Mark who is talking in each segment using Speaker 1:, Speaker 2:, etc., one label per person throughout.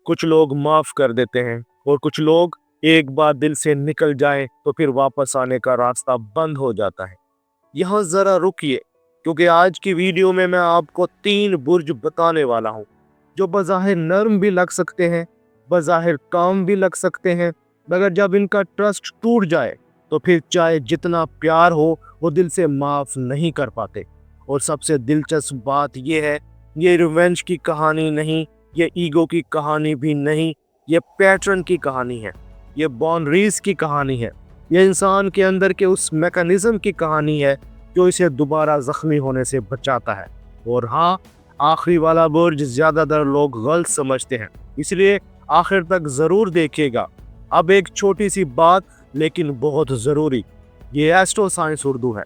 Speaker 1: कुछ लोग माफ कर देते हैं और कुछ लोग एक बार दिल से निकल जाएं तो फिर वापस आने का रास्ता बंद हो जाता है। यहाँ जरा रुकिए, क्योंकि आज की वीडियो में मैं आपको 3 बुर्ज बताने वाला हूँ जो बज़ाहिर नर्म भी लग सकते हैं, बज़ाहिर काम भी लग सकते हैं, मगर जब इनका ट्रस्ट टूट जाए तो फिर चाहे जितना प्यार हो वो दिल से माफ नहीं कर पाते। और सबसे दिलचस्प बात यह है, ये रिवेंज की कहानी नहीं, ये ईगो की कहानी भी नहीं, ये पैटर्न की कहानी है, ये बाउंड्रीज की कहानी है, ये इंसान के अंदर के उस मैकेनिज्म की कहानी है जो इसे दोबारा जख्मी होने से बचाता है। और हाँ, आखिरी वाला बुर्ज ज़्यादातर लोग गलत समझते हैं, इसलिए आखिर तक ज़रूर देखिएगा। अब एक छोटी सी बात लेकिन बहुत ज़रूरी, ये एस्ट्रो साइंस उर्दू है,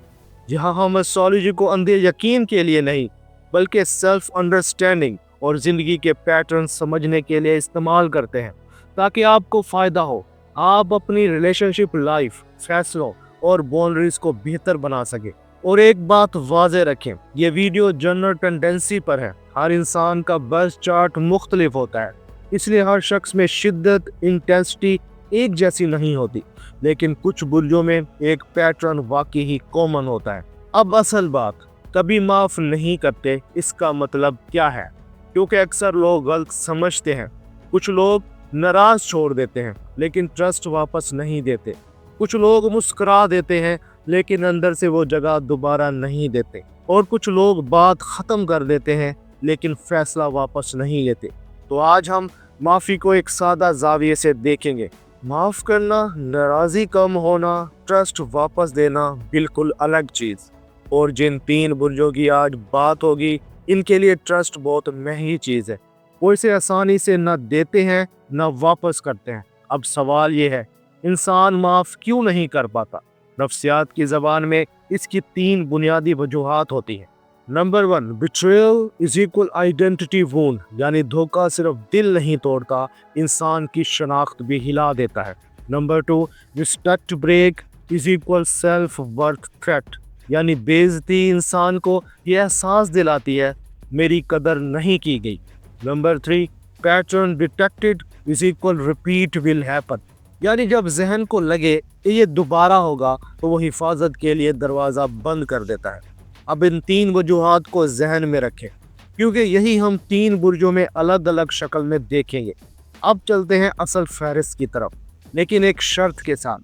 Speaker 1: जहाँ हम एस्ट्रोलॉजी को अंधे यकीन के लिए नहीं बल्कि सेल्फ अंडरस्टैंडिंग और ज़िंदगी के पैटर्न समझने के लिए इस्तेमाल करते हैं, ताकि आपको फ़ायदा हो, आप अपनी रिलेशनशिप लाइफ, फैसलों और बाउंड्रीज को बेहतर बना सके। और एक बात वाज़े रखें, ये वीडियो जनरल टेंडेंसी पर है, हर इंसान का बर्थ चार्ट मुख्तलिफ होता है, इसलिए हर शख्स में शिद्दत, इंटेंसिटी एक जैसी नहीं होती, लेकिन कुछ बुर्जों में एक पैटर्न वाकई ही कॉमन होता है। अब असल बात, कभी माफ़ नहीं करते इसका मतलब क्या है? क्योंकि अक्सर लोग गलत समझते हैं। कुछ लोग नाराज छोड़ देते हैं लेकिन ट्रस्ट वापस नहीं देते। कुछ लोग मुस्कुरा देते हैं लेकिन अंदर से वो जगह दोबारा नहीं देते। और कुछ लोग बात ख़त्म कर देते हैं लेकिन फैसला वापस नहीं लेते। तो आज हम माफ़ी को एक सादा जाविये से देखेंगे। माफ़ करना, नाराज़ी कम होना, ट्रस्ट वापस देना बिल्कुल अलग चीज़। और जिन 3 बुर्जों की आज बात होगी, इनके लिए ट्रस्ट बहुत महंगी चीज़ है। वो इसे आसानी से न देते हैं न वापस करते हैं। अब सवाल ये है, इंसान माफ़ क्यों नहीं कर पाता? नफ्सियात की ज़बान में इसकी 3 बुनियादी वजूहात होती हैं। Number 1, betrayal is equal identity wound, यानी धोखा सिर्फ दिल नहीं तोड़ता, इंसान की शनाख्त भी हिला देता है। Number 2, respect break is equal self worth threat, यानी बेइज्जती इंसान को यह एहसास दिलाती है मेरी कदर नहीं की गई। Number 3, pattern detected is equal repeat will happen, यानी जब जहन को लगे कि ये दोबारा होगा तो वो हिफाजत के लिए दरवाज़ा बंद कर देता है। अब इन 3 वजूहात को जहन में रखें, क्योंकि यही हम 3 बुर्जों में अलग अलग शक्ल में देखेंगे। अब चलते हैं असल फहरिस्त की तरफ, लेकिन एक शर्त के साथ।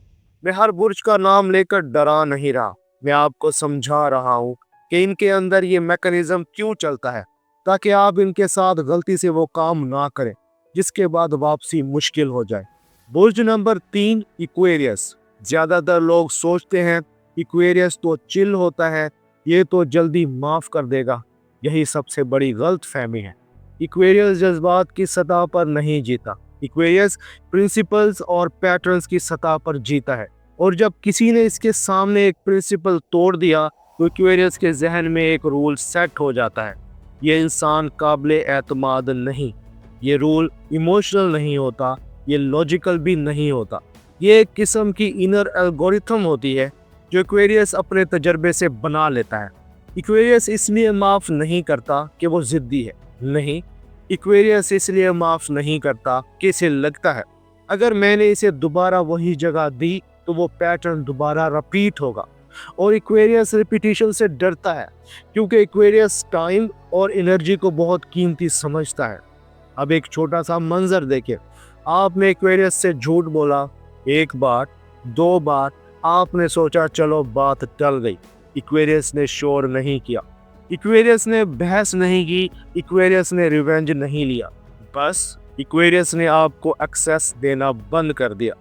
Speaker 1: मैं हर बुर्ज का नाम लेकर डरा नहीं रहा, मैं आपको समझा रहा हूँ कि इनके अंदर ये मैकेनिज्म क्यों चलता है, ताकि आप इनके साथ गलती से वो काम ना करें जिसके बाद वापसी मुश्किल हो जाए। बुर्ज नंबर 3, इक्वेरियस। ज़्यादातर लोग सोचते हैं इक्वेरियस तो चिल होता है, ये तो जल्दी माफ़ कर देगा। यही सबसे बड़ी गलत फहमी है। इक्वेरियस जज्बात की सतह पर नहीं जीता, इक्वेरियस प्रिंसिपल्स और पैटर्न्स की सतह पर जीता है। और जब किसी ने इसके सामने एक प्रिंसिपल तोड़ दिया तो इक्वेरियस के जहन में एक रूल सेट हो जाता है, ये इंसान काबिल एतमाद नहीं, ये रूल इमोशनल नहीं होता, ये लॉजिकल भी नहीं होता, ये एक किस्म की इनर एल्गोरिथम होती है जो इक्वेरियस अपने तजर्बे से बना लेता है। इक्वेरियस इसलिए माफ़ नहीं करता कि वो ज़िद्दी है, नहीं, इक्वेरियस इसलिए माफ़ नहीं करता कि इसे लगता है अगर मैंने इसे दोबारा वही जगह दी तो वो पैटर्न दोबारा रिपीट होगा। और इक्वेरियस रिपीटिशन से डरता है, क्योंकि इक्वेरियस टाइम और एनर्जी को बहुत कीमती समझता है। अब एक छोटा सा मंजर देखिए, आपने इक्वेरियस से झूठ बोला, 1 बार 2 बार, आपने सोचा चलो बात टल गई। इक्वेरियस ने शोर नहीं किया, इक्वेरियस ने बहस नहीं की, इक्वेरियस ने रिवेंज नहीं लिया, बस इक्वेरियस ने आपको एक्सेस देना बंद कर दिया।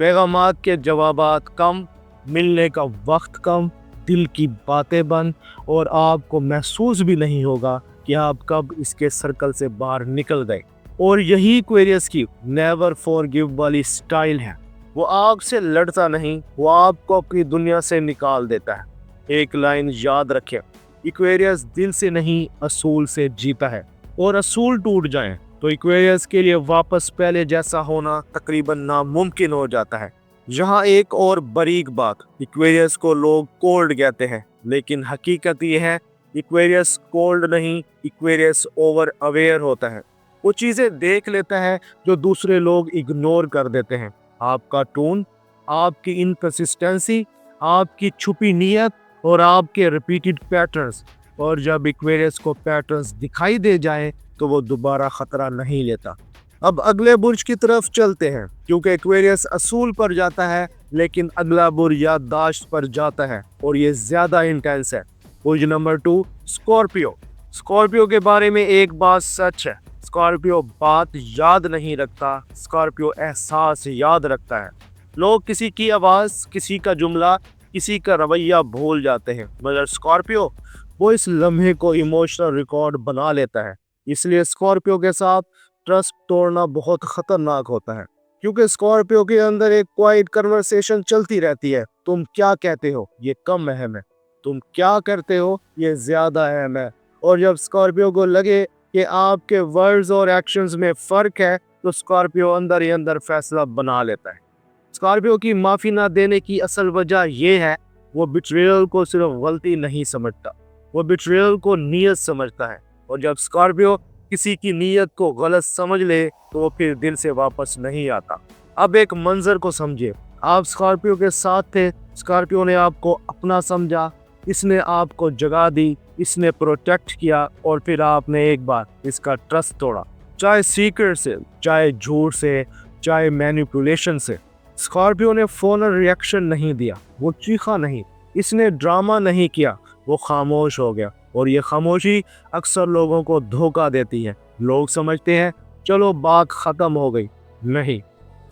Speaker 1: पैगामात के जवाबात कम, मिलने का वक्त कम, दिल की बातें बंद, और आपको महसूस भी नहीं होगा कि आप कब इसके सर्कल से बाहर निकल गए। और यही इक्वेरियस की नेवर फॉरगिव वाली स्टाइल है। वो आपसे लड़ता नहीं, वो आपको अपनी दुनिया से निकाल देता है। एक लाइन याद रखें, इक्वेरियस दिल से नहीं असूल से जीता है, और असूल टूट जाएं तो इक्वेरियस के लिए वापस पहले जैसा होना तकरीबन नामुमकिन हो जाता है। यहाँ एक और बारीक बात, इक्वेरियस को लोग कोल्ड कहते हैं, लेकिन हकीकत ये है इक्वेरियस कोल्ड नहीं, इक्वेरियस ओवर अवेयर होता है। वो चीज़ें देख लेता है जो दूसरे लोग इग्नोर कर देते हैं। आपका टोन, आपकी इनकंसिस्टेंसी, आपकी छुपी नीयत और आपके रिपीटेड पैटर्न्स। और जब एक्वेरियस को पैटर्न्स दिखाई दे जाए तो वो दोबारा खतरा नहीं लेता। अब अगले बुर्ज की तरफ चलते हैं, क्योंकि एक्वेरियस असूल पर जाता है लेकिन अगला बुर्ज याददाश्त पर जाता है और ये ज्यादा इंटेंस है। बुर्ज नंबर 2, स्कॉर्पियो। स्कॉर्पियो के बारे में एक बात सच है, स्कॉर्पियो बात याद नहीं रखता, स्कॉर्पियो एहसास याद रखता है। लोग किसी की आवाज, किसी का जुमला, किसी का रवैया भूल जाते हैं, मगर स्कॉर्पियो वो इस लम्हे को इमोशनल रिकॉर्ड बना लेता है। इसलिए स्कॉर्पियो के साथ ट्रस्ट तोड़ना बहुत खतरनाक होता है, क्योंकि स्कॉर्पियो के अंदर एक क्वाइट कन्वर्सेशन चलती रहती है। तुम क्या कहते हो ये कम अहम है, तुम क्या करते हो ये ज्यादा अहम है। और जब स्कॉर्पियो को लगे कि आपके वर्ड्स और एक्शंस में फर्क है तो स्कॉर्पियो अंदर ही अंदर फैसला बना लेता है। स्कॉर्पियो की माफी ना देने की असल वजह यह है, वो बिट्रेयल को सिर्फ गलती नहीं समझता, वो बिट्रेयल को नीयत समझता है। और जब स्कॉर्पियो किसी की नीयत को गलत समझ ले तो वो फिर दिल से वापस नहीं आता। अब एक मंजर को समझिए, आप स्कॉर्पियो के साथ थे, स्कॉर्पियो ने आपको अपना समझा, इसने आपको जगह दी, इसने प्रोटेक्ट किया और फिर आपने एक बार इसका ट्रस्ट तोड़ा, चाहे सीक्रेट से, चाहे झूठ से, चाहे मैनिपुलेशन से। स्कॉर्पियो ने फौरन रिएक्शन नहीं दिया, वो चीखा नहीं, इसने ड्रामा नहीं किया, वो खामोश हो गया। और ये खामोशी अक्सर लोगों को धोखा देती है। लोग समझते हैं चलो बात खत्म हो गई, नहीं,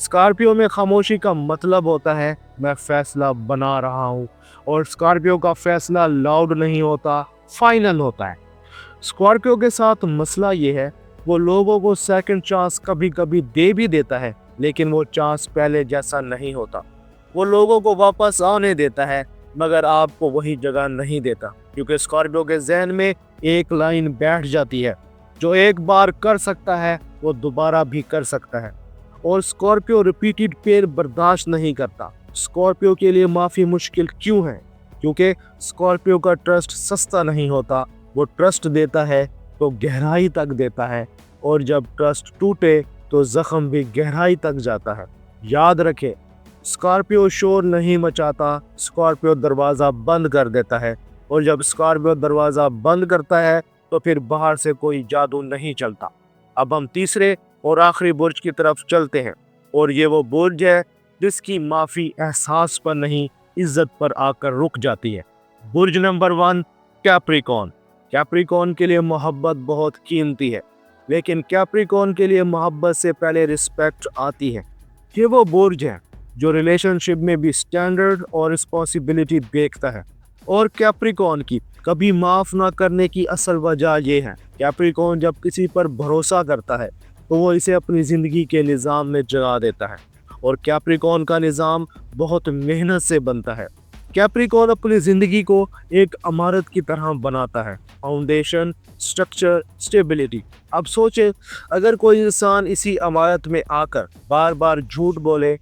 Speaker 1: स्कॉर्पियो में खामोशी का मतलब होता है मैं फैसला बना रहा हूँ। और स्कॉर्पियो का फैसला लाउड नहीं होता, फाइनल होता है। स्कॉर्पियो के साथ मसला ये है, वो लोगों को सेकंड चांस कभी कभी दे भी देता है, लेकिन वो चांस पहले जैसा नहीं होता। वो लोगों को वापस आने देता है मगर आपको वही जगह नहीं देता, क्योंकि स्कॉर्पियो के जहन में एक लाइन बैठ जाती है, जो एक बार कर सकता है वो दोबारा भी कर सकता है। और स्कॉर्पियो रिपीटेड फेल बर्दाश्त नहीं करता। स्कॉर्पियो के लिए माफ़ी मुश्किल क्यों है? क्योंकि स्कॉर्पियो का ट्रस्ट सस्ता नहीं होता, वो ट्रस्ट देता है तो गहराई तक देता है, और जब ट्रस्ट टूटे तो जख्म भी गहराई तक जाता है। याद रखें, स्कॉर्पियो शोर नहीं मचाता, स्कॉर्पियो दरवाज़ा बंद कर देता है, और जब स्कॉर्पियो दरवाज़ा बंद करता है तो फिर बाहर से कोई जादू नहीं चलता। अब हम तीसरे और आखिरी बुर्ज की तरफ चलते हैं, और ये वो बुर्ज है जिसकी माफ़ी एहसास पर नहीं इज्जत पर आकर रुक जाती है। बुर्ज नंबर 1, कैप्रिकॉर्न। कैप्रिकॉर्न के लिए मोहब्बत बहुत कीमती है, लेकिन कैप्रिकॉर्न के लिए मोहब्बत से पहले रिस्पेक्ट आती है। ये वो बुर्ज है जो रिलेशनशिप में भी स्टैंडर्ड और रिस्पॉन्सिबिलिटी देखता है। और कैप्रिकॉर्न की कभी माफ़ ना करने की असल वजह ये है, कैप्रिकॉर्न जब किसी पर भरोसा करता है तो वो इसे अपनी ज़िंदगी के निज़ाम में जगा देता है, और कैप्रिकॉर्न का निज़ाम बहुत मेहनत से बनता है। कैप्रिकॉर्न अपनी ज़िंदगी को एक इमारत की तरह बनाता है, फाउंडेशन, स्ट्रक्चर, स्टेबिलिटी। अब सोचे, अगर कोई इंसान इसी इमारत में आकर बार बार झूठ बोले,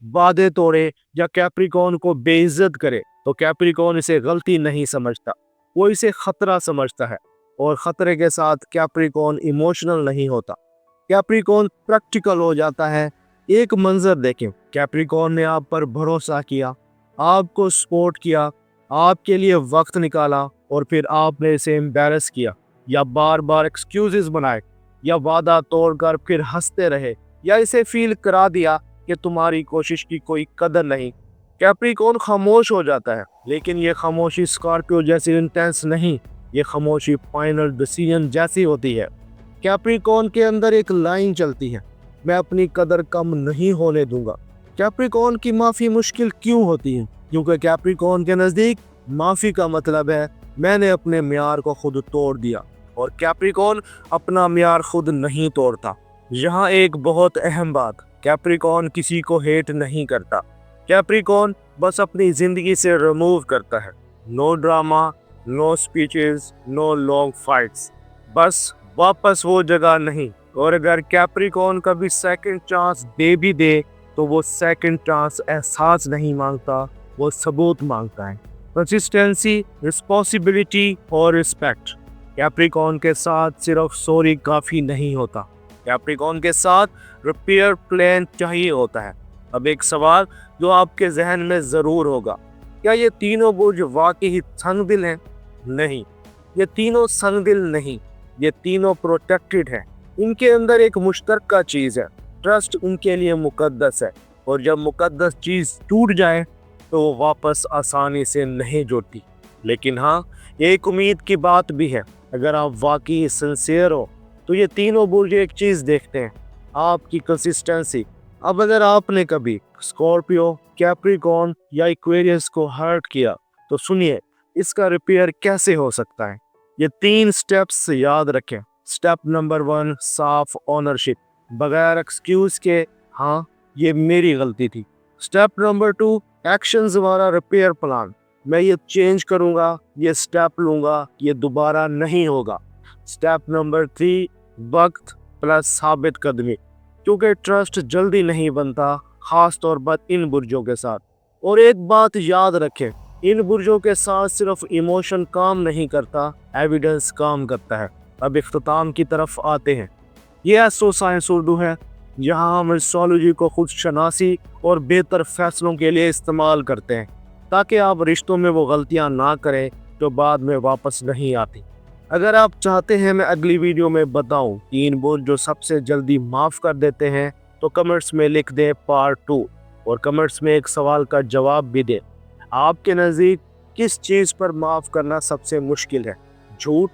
Speaker 1: वादे तोड़े या कैप्रिकॉर्न को बेइज्जत करे तो कैप्रिकॉर्न इसे गलती नहीं समझता, वो इसे खतरा समझता है। और खतरे के साथ कैप्रिकॉर्न इमोशनल नहीं होता, कैप्रिकॉर्न प्रैक्टिकल हो जाता है। एक मंजर देखें, कैप्रिकॉर्न ने आप पर भरोसा किया, आपको सपोर्ट किया, आपके लिए वक्त निकाला, और फिर आपने इसे एम्बैरस किया या बार बार एक्सक्यूजेस बनाए या वादा तोड़कर फिर हंसते रहे, या इसे फील करा दिया कि तुम्हारी कोशिश की कोई कदर नहीं। कैप्रिकॉर्न खामोश हो जाता है, लेकिन ये खामोशी स्कॉर्पियो जैसी इंटेंस नहीं, ये खामोशी फाइनल डिसीजन जैसी होती है। कैप्रिकॉर्न के अंदर एक लाइन चलती है, मैं अपनी कदर कम नहीं होने दूंगा। कैप्रिकॉर्न की माफ़ी मुश्किल क्यों होती है? क्योंकि कैप्रिकॉर्न के नज़दीक माफ़ी का मतलब है मैंने अपने म्यार को खुद तोड़ दिया, और कैप्रिकॉर्न अपना म्यार खुद नहीं तोड़ता। यहाँ एक बहुत अहम बात, कैप्रिकॉर्न किसी को हेट नहीं करता, कैप्रिकॉर्न बस अपनी ज़िंदगी से रिमूव करता है। No drama, no speeches, no long fights, बस वापस वो जगह नहीं। और अगर कैप्रिकॉर्न कभी सेकंड चांस दे भी दे तो वो सेकंड चांस एहसास नहीं मांगता, वो सबूत मांगता है, कंसिस्टेंसी, रिस्पॉन्सिबिलिटी और रिस्पेक्ट। कैप्रिकॉर्न के साथ सिर्फ सॉरी काफ़ी नहीं होता, कैप्रिकॉर्न के साथ रिपेयर प्लान चाहिए होता है। अब एक सवाल जो आपके जहन में जरूर होगा, क्या ये तीनों बुर्ज वाकई ही संगदिल हैं? नहीं, ये तीनों संगदिल नहीं, ये तीनों प्रोटेक्टेड हैं। इनके अंदर एक मुश्तरका चीज है, ट्रस्ट उनके लिए मुकद्दस है, और जब मुकद्दस चीज टूट जाए तो वो वापस आसानी से नहीं जुड़ती। लेकिन हाँ, एक उम्मीद की बात भी है, अगर आप वाकई सिंसियर हो तो ये तीनों बुर्ज एक चीज देखते हैं, आपकी कंसिस्टेंसी। अब अगर आपने कभी स्कॉर्पियो, कैप्रिकॉर्न या एक्वेरियस को हर्ट किया तो सुनिए इसका रिपेयर कैसे हो सकता है। ये 3 स्टेप्स याद रखें। स्टेप नंबर 1, साफ ओनरशिप, बगैर एक्सक्यूज के हाँ ये मेरी गलती थी। स्टेप नंबर 2, एक्शंस वाला रिपेयर प्लान, मैं ये चेंज करूंगा, ये स्टेप लूंगा, ये दोबारा नहीं होगा। स्टेप नंबर 3, वक्त प्लस साबित कदमी, क्योंकि ट्रस्ट जल्दी नहीं बनता, खास तौर पर इन बुर्जों के साथ। और एक बात याद रखें, इन बुर्जों के साथ सिर्फ इमोशन काम नहीं करता, एविडेंस काम करता है। अब इख्तिताम की तरफ आते हैं। ये एस्ट्रो साइंस उर्दू है, जहां हम एस्ट्रोलॉजी को खुद शनासी और बेहतर फैसलों के लिए इस्तेमाल करते हैं, ताकि आप रिश्तों में वो गलतियां ना करें जो बाद में वापस नहीं आती। अगर आप चाहते हैं मैं अगली वीडियो में बताऊं 3 बुर्ज जो सबसे जल्दी माफ़ कर देते हैं, तो कमेंट्स में लिख दें पार्ट 2, और कमेंट्स में एक सवाल का जवाब भी दें। आपके नज़दीक किस चीज़ पर माफ़ करना सबसे मुश्किल है, झूठ,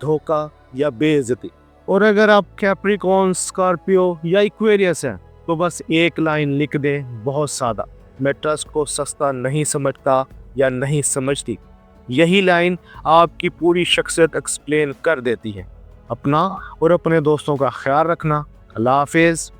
Speaker 1: धोखा या बेइज्जती? और अगर आप कैप्रिकॉर्न, स्कॉर्पियो या एक्वेरियस हैं तो बस एक लाइन लिख दें, बहुत सादा, मैं ट्रस्ट को सस्ता नहीं समझता या नहीं समझती। यही लाइन आपकी पूरी शख्सियत एक्सप्लेन कर देती है। अपना और अपने दोस्तों का ख्याल रखना। अल्लाह हाफिज़।